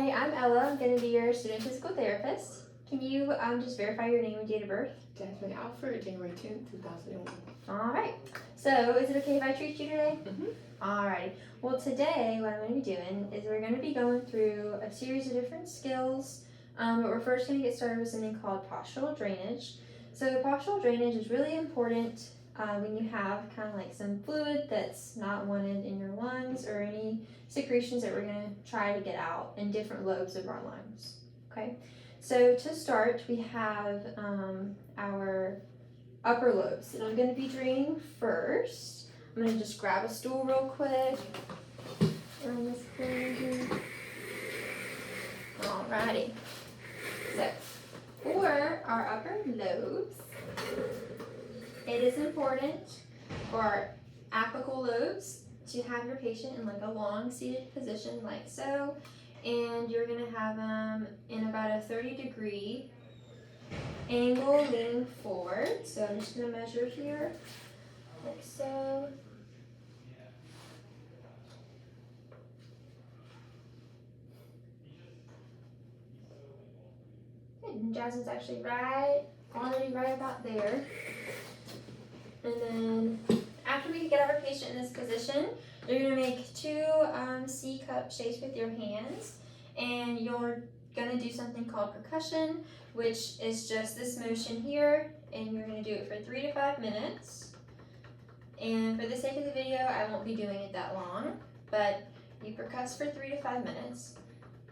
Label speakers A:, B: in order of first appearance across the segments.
A: Hi, I'm Ella. I'm going to be your student physical therapist. Can you just verify your name and date of birth?
B: Jasmine Alfred, January 10th, 2001.
A: All right. So, is it okay if I treat you today? All right. Well, today what I'm going to be doing is we're going to be going through a series of different skills. But we're first going to get started with something called postural drainage. So, postural drainage is really important when you have kind of like some fluid that's not wanted in your lungs or any secretions that we're going to try to get out in different lobes of our lungs. Okay. So to start, we have our upper lobes that I'm going to be draining first. I'm going to just grab a stool real quick. Run this corner here. Alrighty. So for our upper lobes, it is important for our apical lobes to have your patient in like a long seated position like so. And you're going to have them in about a 30-degree angle leaning forward. So I'm just going to measure here, like so. Good. And Jasmine's actually already right about there. And then after we get our patient in this position, you're going to make two C-cup shapes with your hands. And you're going to do something called percussion, which is just this motion here. And you're going to do it for 3 to 5 minutes. And for the sake of the video, I won't be doing it that long. But you percuss for 3 to 5 minutes.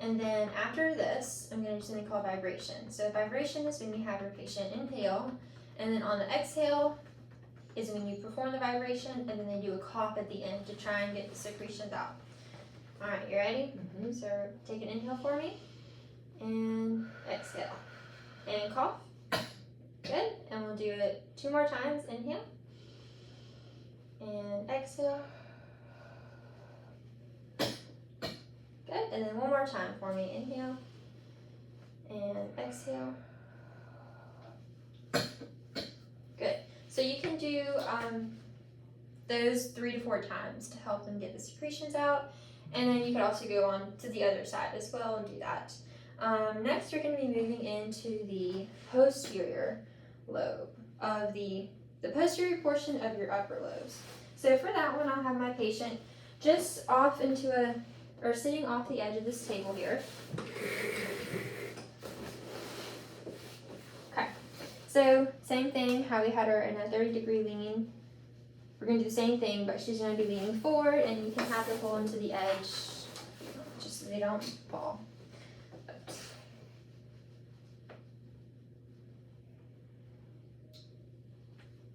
A: And then after this, I'm going to do something called vibration. So vibration is when you have your patient inhale. And then on the exhale is when you perform the vibration. And then they do a cough at the end to try and get the secretions out. All right, you ready? So take an inhale for me, and exhale, and cough. Good, and we'll do it 2 more times. Inhale, and exhale. Good, and then 1 more time for me. Inhale, and exhale. Good, so you can do those 3 to 4 times to help them get the secretions out. And then you could also go on to the other side as well and do that. Next, you're going to be moving into the posterior lobe of the posterior portion of your upper lobes. So for that one, I'll have my patient just off sitting off the edge of this table here. Okay, so same thing, how we had her in a 30-degree lean. We're going to do the same thing, but she's going to be leaning forward, and you can have her pull into the edge just so they don't fall.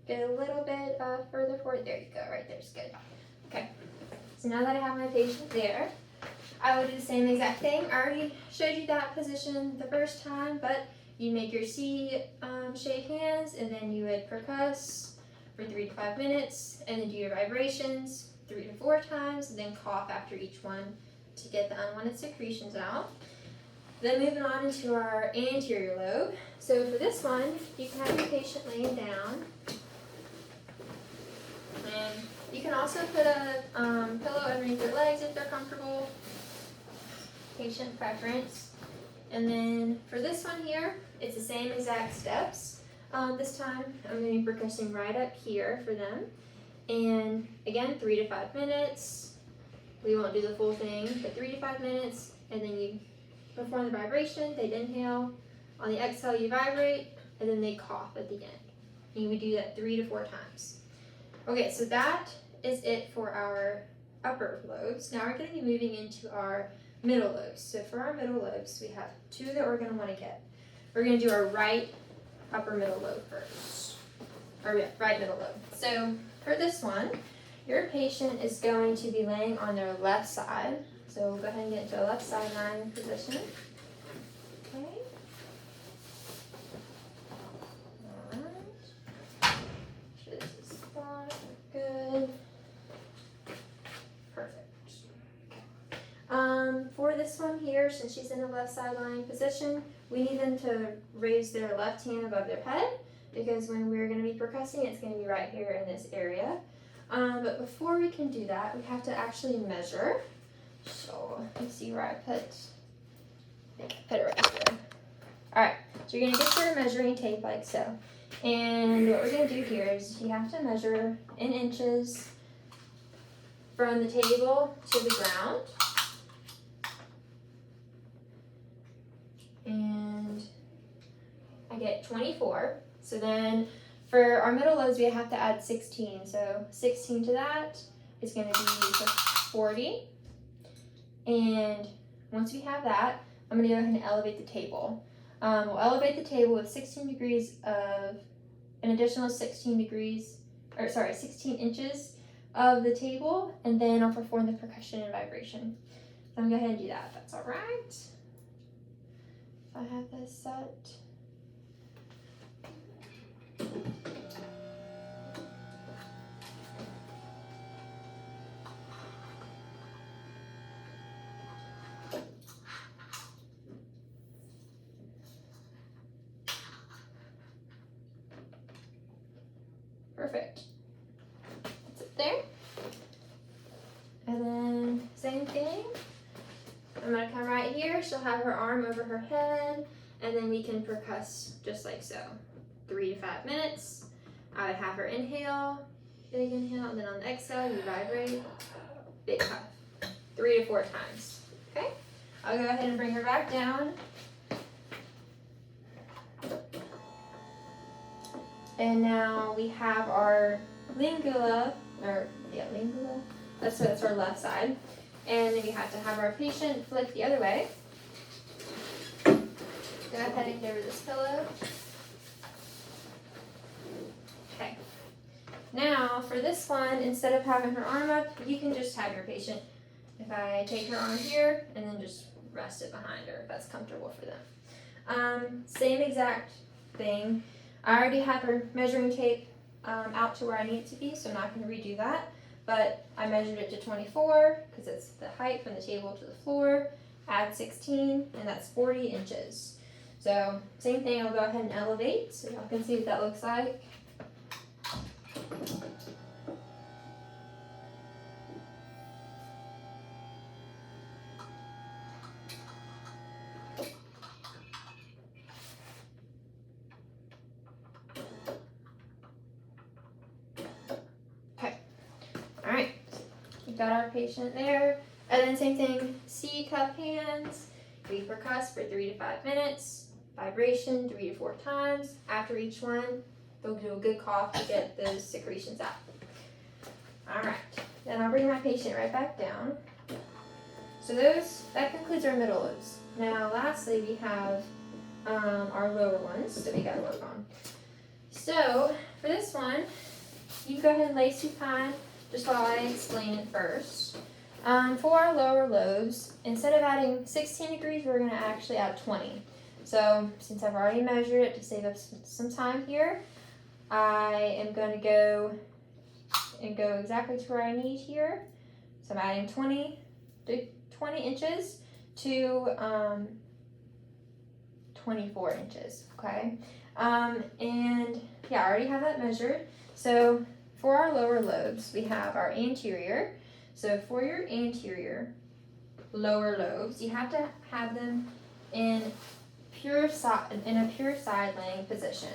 A: Get a little bit further forward. There you go. Right there's good. Okay. So now that I have my patient there, I will do the same exact thing. I already showed you that position the first time, but you make your C-shaped hands, and then you would percuss for 3 to 5 minutes, and then do your vibrations 3 to 4 times, and then cough after each one to get the unwanted secretions out. Then moving on into our anterior lobe. So for this one, you can have your patient laying down, and you can also put a pillow underneath their legs if they're comfortable. Patient preference. And then for this one here, it's the same exact steps. This time, I'm going to be percussing right up here for them. And again, 3 to 5 minutes. We won't do the full thing, but 3 to 5 minutes. And then you perform the vibration. They inhale. On the exhale, you vibrate. And then they cough at the end. And you would do that 3 to 4 times. Okay, so that is it for our upper lobes. Now we're going to be moving into our middle lobes. So for our middle lobes, we have 2 that we're going to want to get. We're going to do our right upper middle lobe first, or yeah, right middle lobe. So for this one, your patient is going to be laying on their left side. So we'll go ahead and get into a left side lying position. Okay. All right. This is fine. Good. Perfect. For this one here, since she's in the left side lying position, we need them to raise their left hand above their head, because when we're going to be percussing, it's going to be right here in this area. But before we can do that, we have to actually measure. So let's see where I put Put it right here. Alright, so you're going to get your measuring tape like so. And what we're going to do here is you have to measure in inches from the table to the ground. And I get 24. So then for our middle lobes, we have to add 16. So 16 to that is going to be 40. And once we have that, I'm going to go ahead and elevate the table. We'll elevate the table with 16 degrees of an additional 16 inches of the table, and then I'll perform the percussion and vibration. So I'm going to go ahead and do that if that's all right. If I have this set. Perfect. That's it there. And then same thing. I'm gonna come right here. She'll have her arm over her head, and then we can percuss just like so. 3 to 5 minutes. I would have her inhale, big inhale, and then on the exhale, you vibrate, big puff. 3 to 4 times. Okay? I'll go ahead and bring her back down. And now we have our lingula, lingula. That's our left side. And then we have to have our patient flip the other way. Go ahead and give her this pillow. Okay. Now for this one, instead of having her arm up, you can just have your patient. If I take her arm here and then just rest it behind her, if that's comfortable for them. Same exact thing. I already have her measuring tape out to where I need it to be, so I'm not going to redo that. But I measured it to 24 because it's the height from the table to the floor. Add 16, and that's 40 inches. So same thing, I'll go ahead and elevate so y'all can see what that looks like. Got our patient there, and then same thing, C cup hands, we percuss for 3 to 5 minutes, vibration 3 to 4 times. After each one, they'll do a good cough to get those secretions out. Alright, then I'll bring my patient right back down. So that concludes our middle lobes. Now lastly we have our lower ones that we gotta work on. So for this one, you can go ahead and lay supine just while I explain it first. For our lower lobes, instead of adding 16 degrees, we're going to actually add 20. So since I've already measured it to save up some time here, I am going to go exactly to where I need here. So I'm adding 20 inches to 24 inches, okay? And yeah, I already have that measured. So for our lower lobes, we have our anterior. So for your anterior lower lobes, you have to have them in a pure side laying position.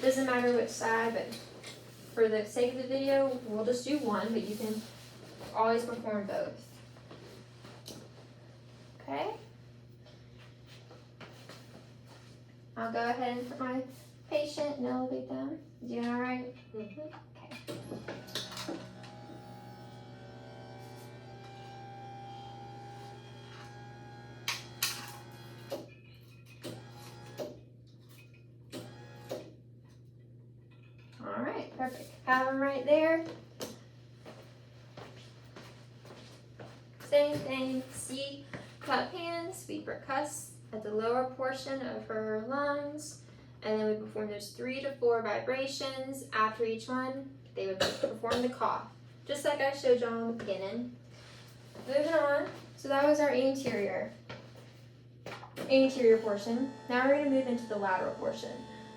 A: Doesn't matter which side, but for the sake of the video, we'll just do one, but you can always perform both. Okay? I'll go ahead and put my patient and elevate them. You doing all right? Mm-hmm. Okay. All right, perfect. Have them right there. Same thing. C cup hands. We percuss at the lower portion of her lungs. And then we perform those 3 to 4 vibrations. After each one, they would perform the cough, just like I showed y'all in the beginning. Moving on, so that was our anterior portion. Now we're going to move into the lateral portion.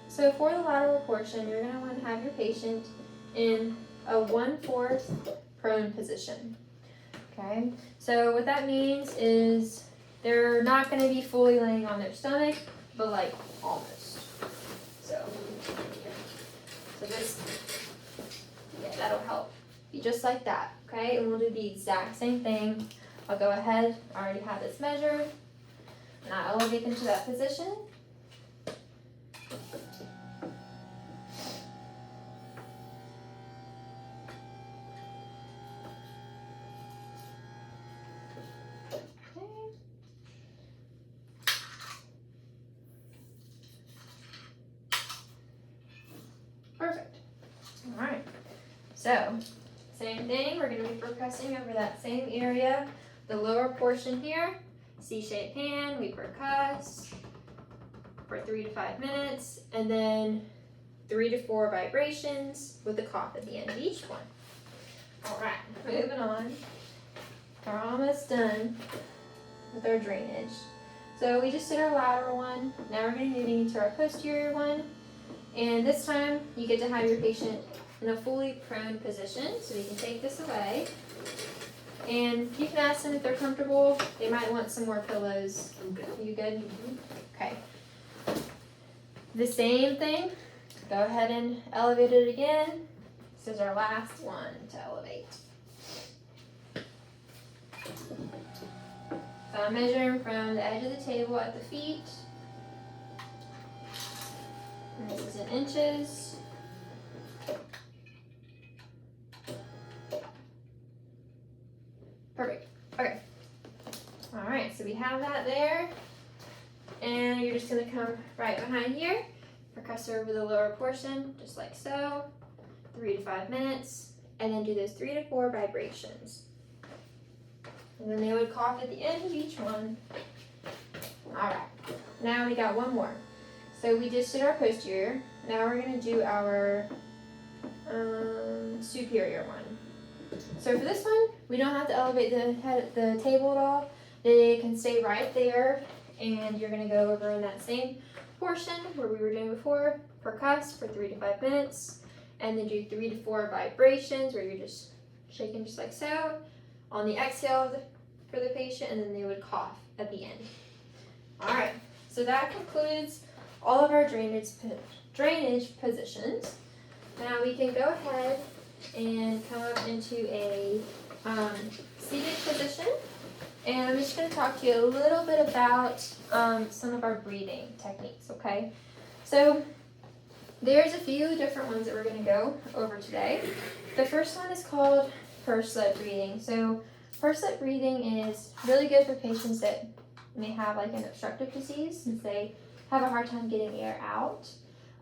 A: So for the lateral portion, you're going to want to have your patient in a 1/4 prone position. Okay, so what that means is They're not gonna be fully laying on their stomach, but like almost. So this, yeah, that'll help. Be just like that, okay? And we'll do the exact same thing. I'll go ahead, I already have this measured, and I elevate them to that position. Perfect. All right. So, same thing. We're going to be percussing over that same area, the lower portion here. C-shaped hand. We percuss for 3 to 5 minutes, and then 3 to 4 vibrations with a cough at the end of each one. All right. Moving on. We're almost done with our drainage. So we just did our lateral one. Now we're going to be moving into our posterior one. And this time, you get to have your patient in a fully prone position, so we can take this away. And you can ask them if they're comfortable. They might want some more pillows.
B: I'm good.
A: You good? Okay. The same thing. Go ahead and elevate it again. This is our last one to elevate. So I'm measuring from the edge of the table at the feet. And this is in inches. Perfect. Okay. All right, so we have that there. And you're just gonna come right behind here, percuss over the lower portion, just like so, 3 to 5 minutes, and then do those 3 to 4 vibrations. And then they would cough at the end of each one. All right, now we got one more. So we just did our posterior. Now we're gonna do our superior one. So for this one, we don't have to elevate the table at all. They can stay right there, and you're gonna go over in that same portion where we were doing before, percuss for 3 to 5 minutes, and then do 3 to 4 vibrations where you're just shaking just like so. On the exhale for the patient, and then they would cough at the end. All right, so that concludes all of our drainage positions. Now we can go ahead and come up into a seated position. And I'm just going to talk to you a little bit about some of our breathing techniques, okay? So there's a few different ones that we're going to go over today. The first one is called pursed lip breathing. So pursed lip breathing is really good for patients that may have like an obstructive disease, since they have a hard time getting air out.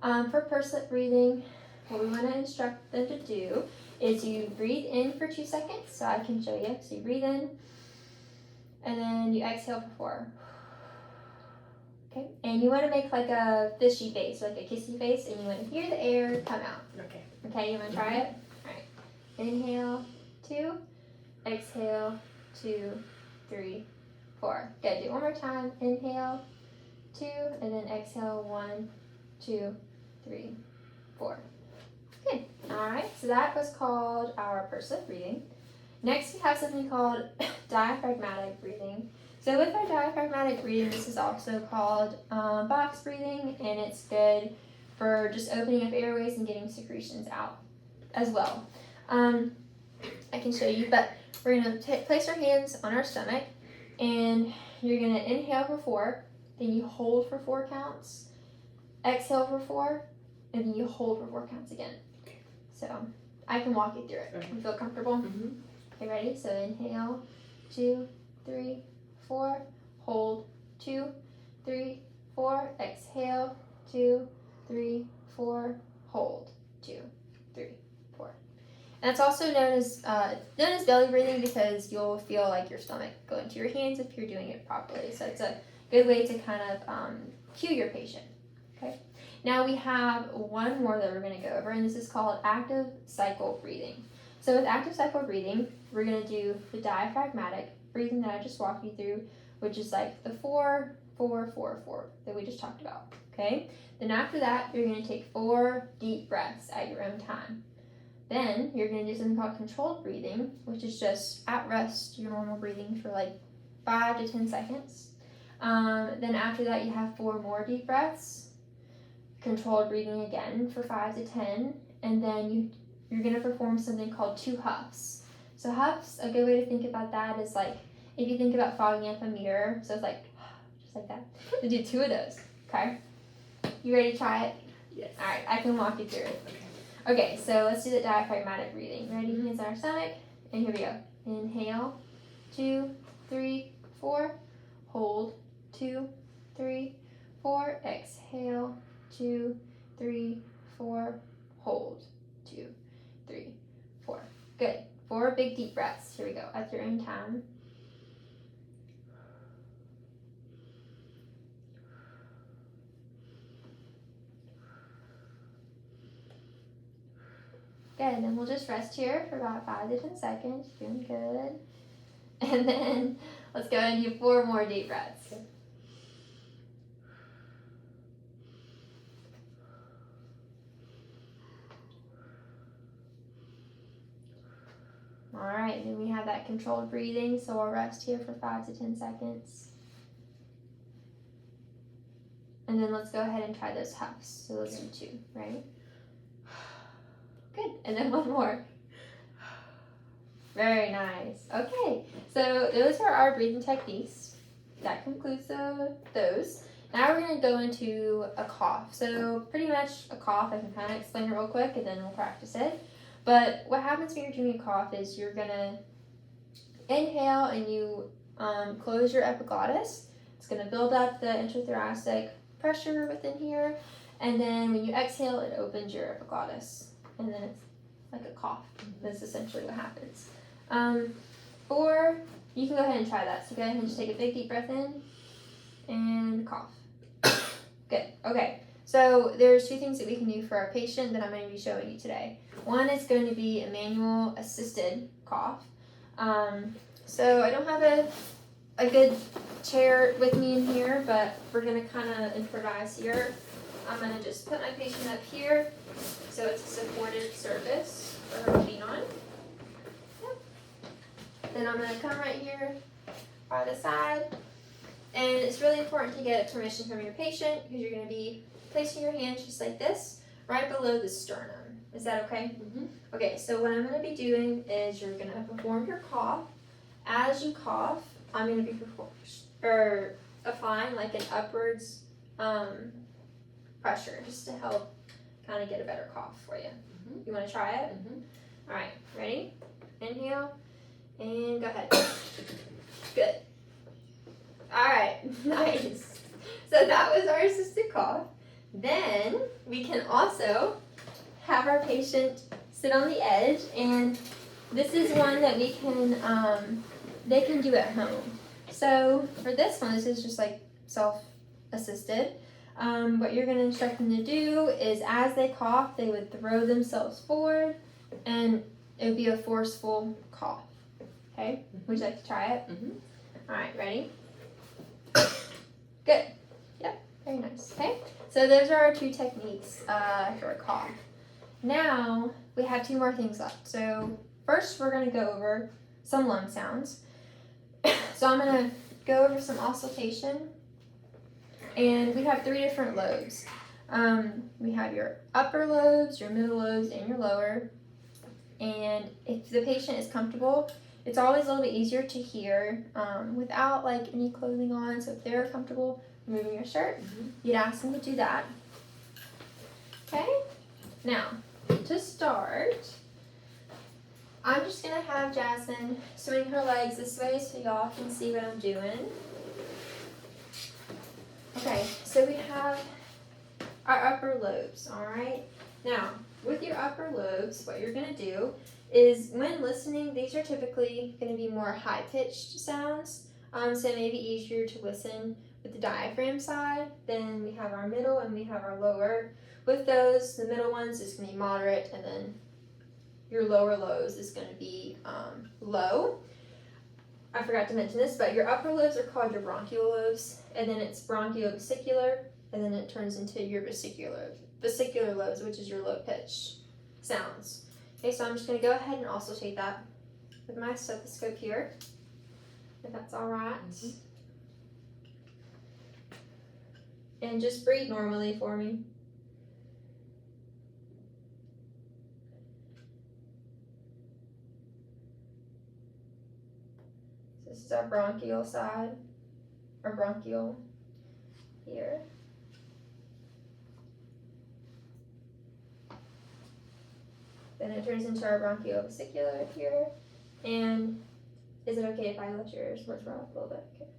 A: For pursed lip breathing, what we want to instruct them to do is you breathe in for 2 seconds, so I can show you. So you breathe in, and then you exhale for 4. Okay, and you want to make like a fishy face, like a kissy face, and you want to hear the air come out.
B: Okay.
A: Okay, you want to try it? All right. Inhale, 2. Exhale, 2, 3, 4. Good. Do it one more time. Inhale, 2, and then exhale, 1, 2, 3, 4. Good. All right. So that was called our pursed lip breathing. Next, we have something called diaphragmatic breathing. So with our diaphragmatic breathing, this is also called box breathing, and it's good for just opening up airways and getting secretions out as well. I can show you, but we're going to place our hands on our stomach, and you're going to inhale for 4, then you hold for 4 counts, exhale for 4, and then you hold for 4 counts again. So I can walk you through it.
B: Okay.
A: You feel comfortable?
B: Mm-hmm.
A: Okay, ready? So inhale, 2, 3, 4, hold, 2, 3, 4, exhale, 2, 3, 4, hold, 2, 3, 4. And it's also known as belly breathing, because you'll feel like your stomach go into your hands if you're doing it properly. So it's a good way to kind of cue your patient. Okay. Now we have one more that we're going to go over, and this is called active cycle breathing. So with active cycle breathing, we're going to do the diaphragmatic breathing that I just walked you through, which is like the 4, 4, 4, 4 that we just talked about. Okay. Then after that, you're going to take 4 deep breaths at your own time. Then you're going to do something called controlled breathing, which is just at rest, your normal breathing for like 5 to 10 seconds. Then after that, you have 4 more deep breaths. Controlled breathing again for 5 to 10. And then you're going to perform something called 2 huffs. So huffs, a good way to think about that is like, if you think about fogging up a mirror, so it's like, just like that. You do 2 of those, okay? You ready to try it?
B: Yes.
A: All right, I can walk you through it. Okay, so let's do the diaphragmatic breathing. Ready? Hands on our stomach. And here we go. Inhale, 2, 3, 4. Hold, 2, 3, 4. Exhale, 2, 3, 4. Hold, 2, 3, 4. Good. 4 big deep breaths. Here we go. At your own time. Good, and then we'll just rest here for about 5 to 10 seconds. Doing good. And then let's go ahead and do 4 more deep breaths. All right, and then we have that controlled breathing, so we'll rest here for 5 to 10 seconds. And then let's go ahead and try those huffs. So let's do 2, right? Good, and then 1 more. Very nice. Okay, so those are our breathing techniques. That concludes those. Now we're going to go into a cough. So pretty much a cough, I can kind of explain it real quick and then we'll practice it. But what happens when you're doing a cough is you're going to inhale and you close your epiglottis. It's going to build up the intrathoracic pressure within here. And then when you exhale, it opens your epiglottis. And then it's like a cough. That's essentially what happens. Or you can go ahead and try that. So go ahead and just take a big deep breath in and cough. Good. Okay. So there's 2 things that we can do for our patient that I'm going to be showing you today. One is going to be a manual assisted cough. So I don't have a good chair with me in here, but we're going to kind of improvise here. I'm going to just put my patient up here so it's a supported surface for her to lean on. Yep. Then I'm going to come right here by the side. And it's really important to get permission from your patient because you're going to be placing your hands just like this right below the sternum. Is that okay?
B: Mm-hmm.
A: Okay, so what I'm going to be doing is you're going to perform your cough. As you cough, I'm going to be applying like an upwards pressure just to help kind of get a better cough for you.
B: Mm-hmm.
A: You want to try it?
B: Mm-hmm.
A: All right, ready? Inhale and go ahead. Good. All right, nice. So that was our assisted cough. Then we can also have our patient sit on the edge, and this is one that we can, they can do at home. So for this one, this is just like self-assisted. What you're going to instruct them to do is as they cough, they would throw themselves forward, and it would be a forceful cough. Okay? Would you like to try it?
B: Mm-hmm.
A: All right, ready? Good. Yep, very nice. Okay, so those are our 2 techniques for a cough. Now we have 2 more things left. So first we're going to go over some lung sounds. So I'm going to go over some auscultation. And we have 3 different lobes. We have your upper lobes, your middle lobes, and your lower. And if the patient is comfortable, it's always a little bit easier to hear without like any clothing on. So if they're comfortable removing your shirt, you'd ask them to do that. Okay? Now, to start, I'm just going to have Jasmine swing her legs this way so y'all can see what I'm doing. Okay, so we have our upper lobes, all right? Now, with your upper lobes, what you're going to do is when listening, these are typically going to be more high-pitched sounds, so it may be easier to listen with the diaphragm side. Then we have our middle and we have our lower. With those, the middle ones is going to be moderate, and then your lower lobes is going to be low. I forgot to mention this, but your upper lobes are called your bronchial lobes, and then it's bronchiovesicular, and then it turns into your vesicular lobes, which is your low-pitched sounds. Okay, so I'm just going to go ahead and also take that with my stethoscope here, if that's all right. And just breathe normally for me. This is our bronchial side, or bronchial here. Then it turns into our bronchiovesicular here. And is it okay if I let yours work for a little bit? Okay.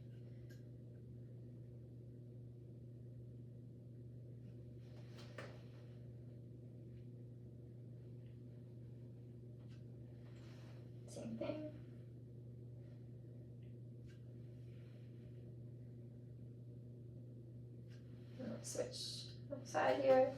A: Same thing. And let's switch side here.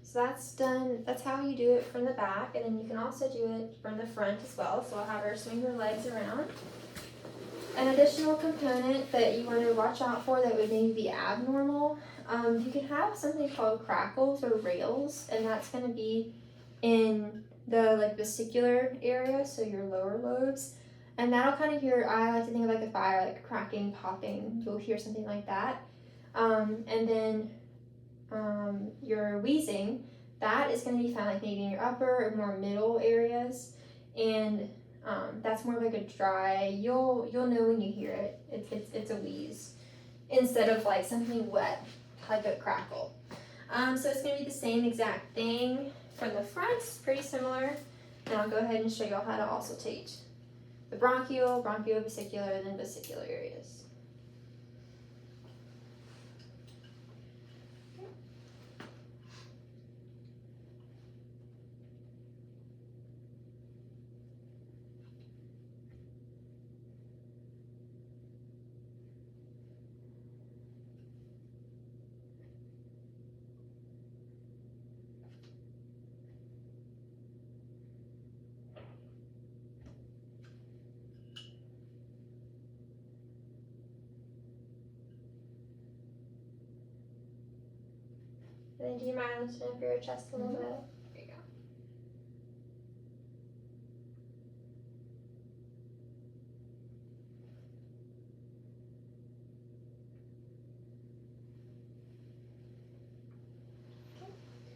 A: So that's done, that's how you do it from the back, and then you can also do it from the front as well. So I'll have her swing her legs around. An additional component that you want to watch out for that would maybe be abnormal, you can have something called crackles or rails, and that's going to be in the vesicular area, so your lower lobes. And that'll kind of hear, I like to think of like a fire, like cracking, popping, you'll hear something like that. And then your wheezing, that is going to be found like maybe in your upper or more middle areas, and that's more like a dry. You'll know when you hear it. It's a wheeze instead of like something wet, like a crackle. So it's going to be the same exact thing from the front, pretty similar. And I'll go ahead and show you all how to auscultate the bronchial, bronchiovesicular, and then vesicular areas. And then do you mind lifting up your chest a little bit? There you go. Okay.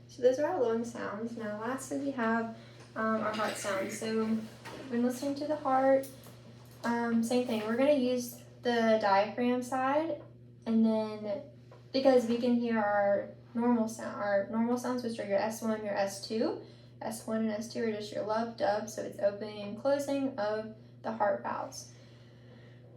A: So those are our lung sounds. Now lastly we have our heart sounds. So when listening to the heart, same thing. We're going to use the diaphragm side, and then because we can hear our normal sounds, which are your S1, your S2. S1 and S2 are just your lub dub, so it's opening and closing of the heart valves.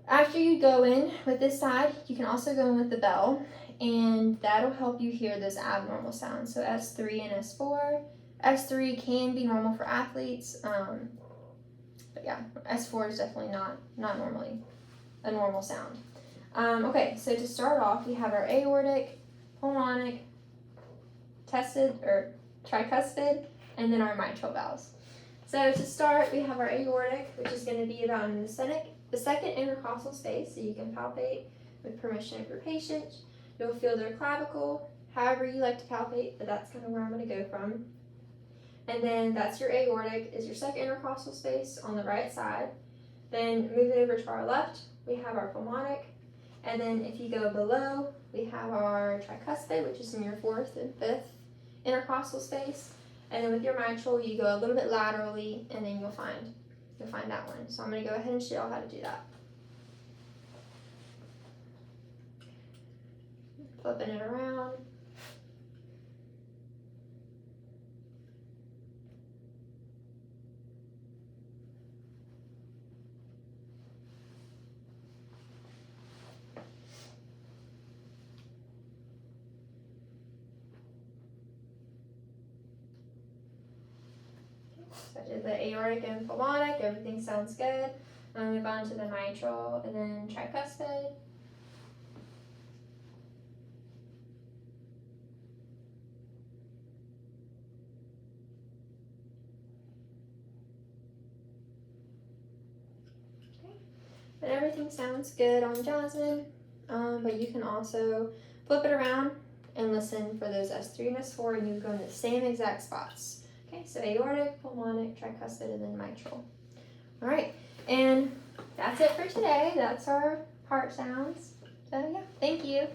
A: After you go in with this side, you can also go in with the bell, and that'll help you hear those abnormal sounds. So S3 and S4. S3 can be normal for athletes, but yeah, S4 is definitely not normally a normal sound. Okay, so to start off, we have our aortic, pulmonic, tricuspid, and then our mitral valves. So to start, we have our aortic, which is going to be about in the second intercostal space, so you can palpate with permission of your patient. You'll feel their clavicle, however you like to palpate, but that's kind of where I'm going to go from. And then that's your aortic, is your second intercostal space on the right side. Then moving over to our left, we have our pulmonic. And then if you go below, we have our tricuspid, which is in your fourth and fifth intercostal space. And then with your mitral, you go a little bit laterally, and then you'll find that one. So I'm going to go ahead and show you how to do that. Flipping it around. So I did the aortic and pulmonic, everything sounds good. I'm going to move on to the mitral and then tricuspid. Okay. But everything sounds good on Jasmine, but you can also flip it around and listen for those S3 and S4, and you go in the same exact spots. Okay, so aortic, pulmonic, tricuspid, and then mitral. All right, and that's it for today. That's our heart sounds. So yeah, thank you.